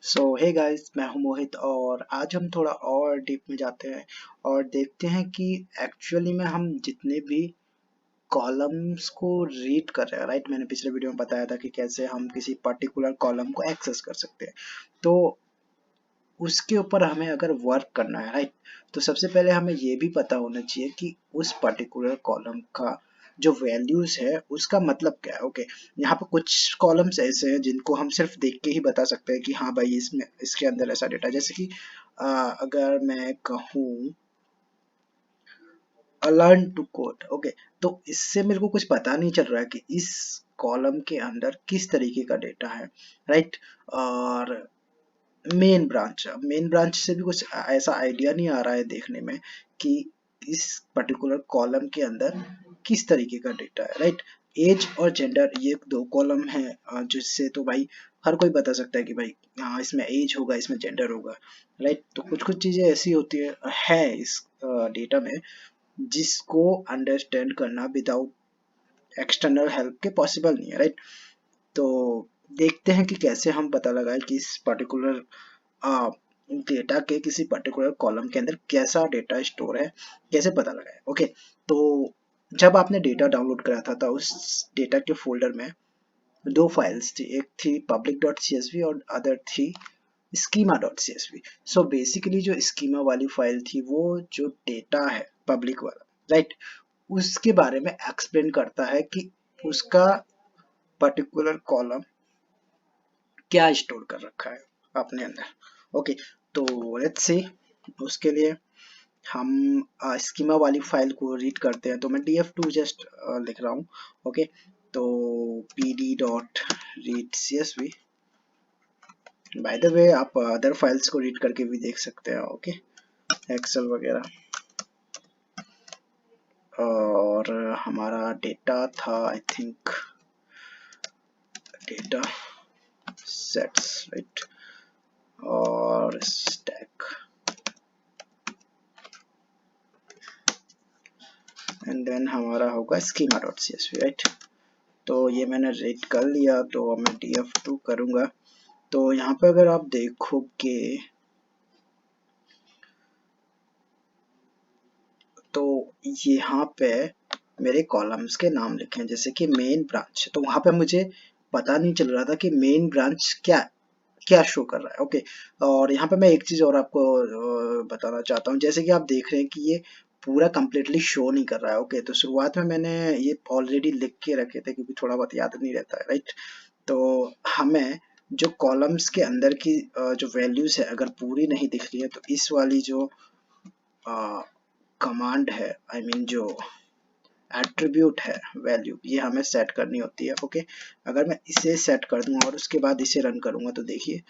सो hey guys, मैं हूं मोहित और आज हम थोड़ा और डीप में जाते हैं और देखते हैं कि एक्चुअली में हम जितने भी कॉलम्स को रीड कर रहे हैं, राइट। मैंने पिछले वीडियो में बताया था कि कैसे हम किसी पर्टिकुलर कॉलम को एक्सेस कर सकते हैं। तो उसके ऊपर हमें अगर वर्क करना है, राइट, तो सबसे पहले हमें ये भी पता होना चाहिए कि उस पर्टिकुलर कॉलम का जो वैल्यूज है उसका मतलब क्या है। ओके, यहाँ पर कुछ कॉलम्स ऐसे हैं जिनको हम सिर्फ देख के ही बता सकते हैं कि हाँ भाई इसमें इसके अंदर ऐसा डेटा, जैसे कि अगर मैं कहूँ लर्न टू कोड, ओके, तो इससे मेरे को कुछ पता नहीं चल रहा है कि इस कॉलम के अंदर किस तरीके का डेटा है, राइट। और मेन ब्रांच से भी कुछ ऐसा आइडिया नहीं आ रहा है देखने में कि इस पर्टिकुलर कॉलम के अंदर किस तरीके का डेटा है, राइट। एज और जेंडर ये दो कॉलम है जिससे तो भाई हर कोई बता सकता है कि भाई हाँ इसमें एज होगा, इसमें जेंडर होगा, राइट। तो कुछ कुछ चीजें ऐसी होती है इस डेटा में जिसको अंडरस्टैंड करना विदाउट एक्सटर्नल हेल्प के पॉसिबल नहीं है, राइट। तो देखते हैं कि कैसे हम पता लगाए कि इस पर्टिकुलर डेटा के किसी पर्टिकुलर कॉलम के अंदर कैसा डेटा स्टोर है, कैसे पता लगाए। ओके, तो जब आपने डेटा डाउनलोड करा था उस डेटा के फोल्डर में दो फाइल्स थी, एक थी public.csv और अदर थी schema.csv। सो बेसिकली जो स्कीमा वाली फाइल थी वो जो डेटा है पब्लिक वाला, राइट, उसके बारे में एक्सप्लेन करता है कि उसका पर्टिकुलर कॉलम क्या स्टोर कर रखा है अपने अंदर। ओके, तो लेट्स सी उसके लिए हम स्कीमा वाली फाइल को रीड करते हैं। तो मैं df2 जस्ट लिख रहा हूँ। ओके, तो pd.read.csv। बाय द वे आप अदर फाइल्स को रीड करके भी देख सकते हैं, ओके, एक्सेल वगैरह। और हमारा डेटा था I think data sets, right, और स्टैक एंड देन हमारा होगा schema.csv, राइट। तो ये मैंने रीड कर लिया, तो मैं df2 करूंगा। तो यहाँ पे अगर आप देखोगे तो यहाँ पे मेरे कॉलम्स के नाम लिखे हैं, जैसे कि मेन ब्रांच। तो वहां पे मुझे पता नहीं चल रहा था कि मेन ब्रांच क्या क्या शो कर रहा है। ओके, और यहाँ पे मैं एक चीज और आपको बताना चाहता हूँ, जैसे कि आप देख रहे हैं कि ये पूरा कंप्लीटली शो नहीं कर रहा है। ओके, तो शुरुआत में मैंने ये ऑलरेडी लिख के रखे थे क्योंकि थोड़ा बहुत याद नहीं रहता है, राइट। तो हमें जो कॉलम्स के अंदर की जो वैल्यूज है अगर पूरी नहीं दिख रही है तो इस वाली जो कमांड है, आई मीन जो एट्रीब्यूट है वैल्यू, ये हमें सेट करनी होती है। ओके, अगर मैं इसे सेट कर दूंगा और उसके बाद इसे रन करूंगा तो देखिए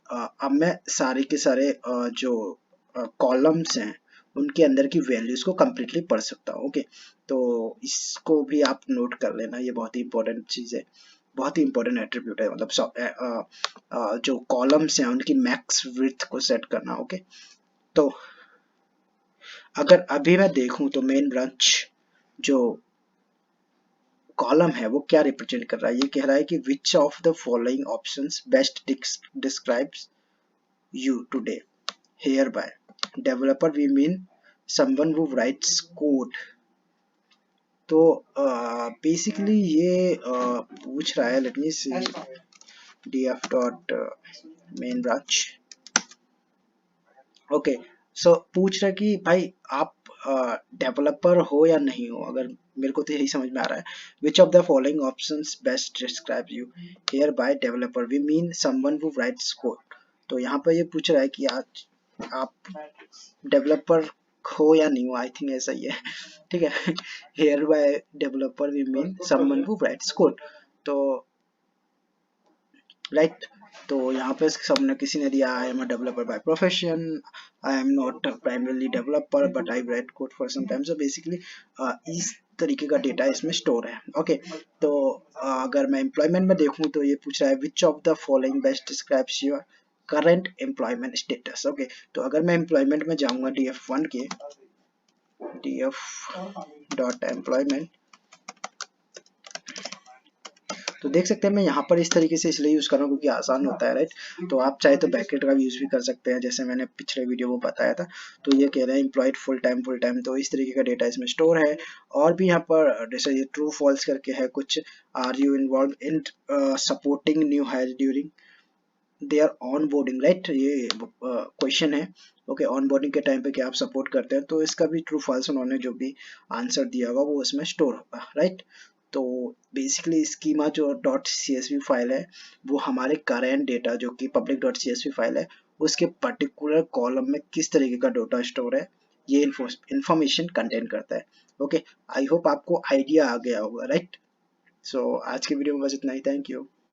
अब मैं सारे के सारे जो कॉलम्स हैं उनके अंदर की वैल्यूज को कम्प्लीटली पढ़ सकता हूँ। ओके, तो इसको भी आप नोट कर लेना, ये बहुत ही इंपॉर्टेंट चीज़ है, बहुत ही इंपॉर्टेंट एट्रीब्यूट है, मतलब जो कॉलम्स हैं उनकी मैक्स विड्थ को सेट करना। ओके, तो अगर अभी मैं देखूं तो मेन ब्रांच जो कॉलम है वो क्या रिप्रेजेंट कर रहा है, ये कह रहा है कि विच of the following options best describes you today, hereby developer we mean someone who writes code। तो बेसिकली ये पूछ रहा है, let me see df dot main branch. Okay, so पूछ रहा है कि भाई आप डेवलपर हो या नहीं हो। अगर मेरे को तो यही समझ में आ रहा है, which of the following options best describe you, here by developer we mean someone who writes code. तो यहाँ पर ये पूछ रहा है कि आज आप डेवलपर हो या नहीं हो, आई थिंक ऐसा ही है, ठीक है। Here by developer we mean someone who writes code. तो राइट, तो यहाँ पे सबने किसी ने दिया I am a developer by profession, I am not primarily developer but I write code for some time. So basically इस तरीके का डेटा इसमें स्टोर है। ओके, तो अगर मैं एम्प्लॉयमेंट में देखूं तो ये पूछ रहा है which of the following best describes your current employment status. Okay, तो अगर मैं एम्प्लॉयमेंट में जाऊंगा df1 के df डॉट एम्प्लॉयमेंट, तो देख सकते हैं मैं यहाँ पर इस तरीके से इसलिए यूज कर रहा हूँ क्योंकि आसान होता है, राइट। तो आप चाहे तो ब्रैकेट का यूज भी कर सकते हैं, जैसे मैंने पिछले वीडियो में बताया था। तो ये कह रहे हैं एम्प्लॉयड फुल टाइम, तो इस तरीके का डेटा इसमें स्टोर है। और भी यहाँ पर जैसे ये ट्रू फॉल्स करके है कुछ, are you involve in supporting new hire during they are onboarding, right, ये क्वेश्चन है। ओके, ऑन बोर्डिंग के टाइम पे क्या आप सपोर्ट करते हैं, तो इसका भी ट्रू फॉल्स उन्होंने जो भी आंसर दिया होगा वो इसमें स्टोर होगा, राइट। तो बेसिकली स्कीमा जो डॉट CSV फाइल है वो हमारे करेंट डेटा जो कि पब्लिक डॉट CSV फाइल है उसके पर्टिकुलर कॉलम में किस तरीके का डेटा स्टोर है ये इंफॉर्मेशन कंटेन करता है। ओके, आई होप आपको आइडिया आ गया होगा, राइट। सो आज के वीडियो में बस इतना ही, थैंक यू।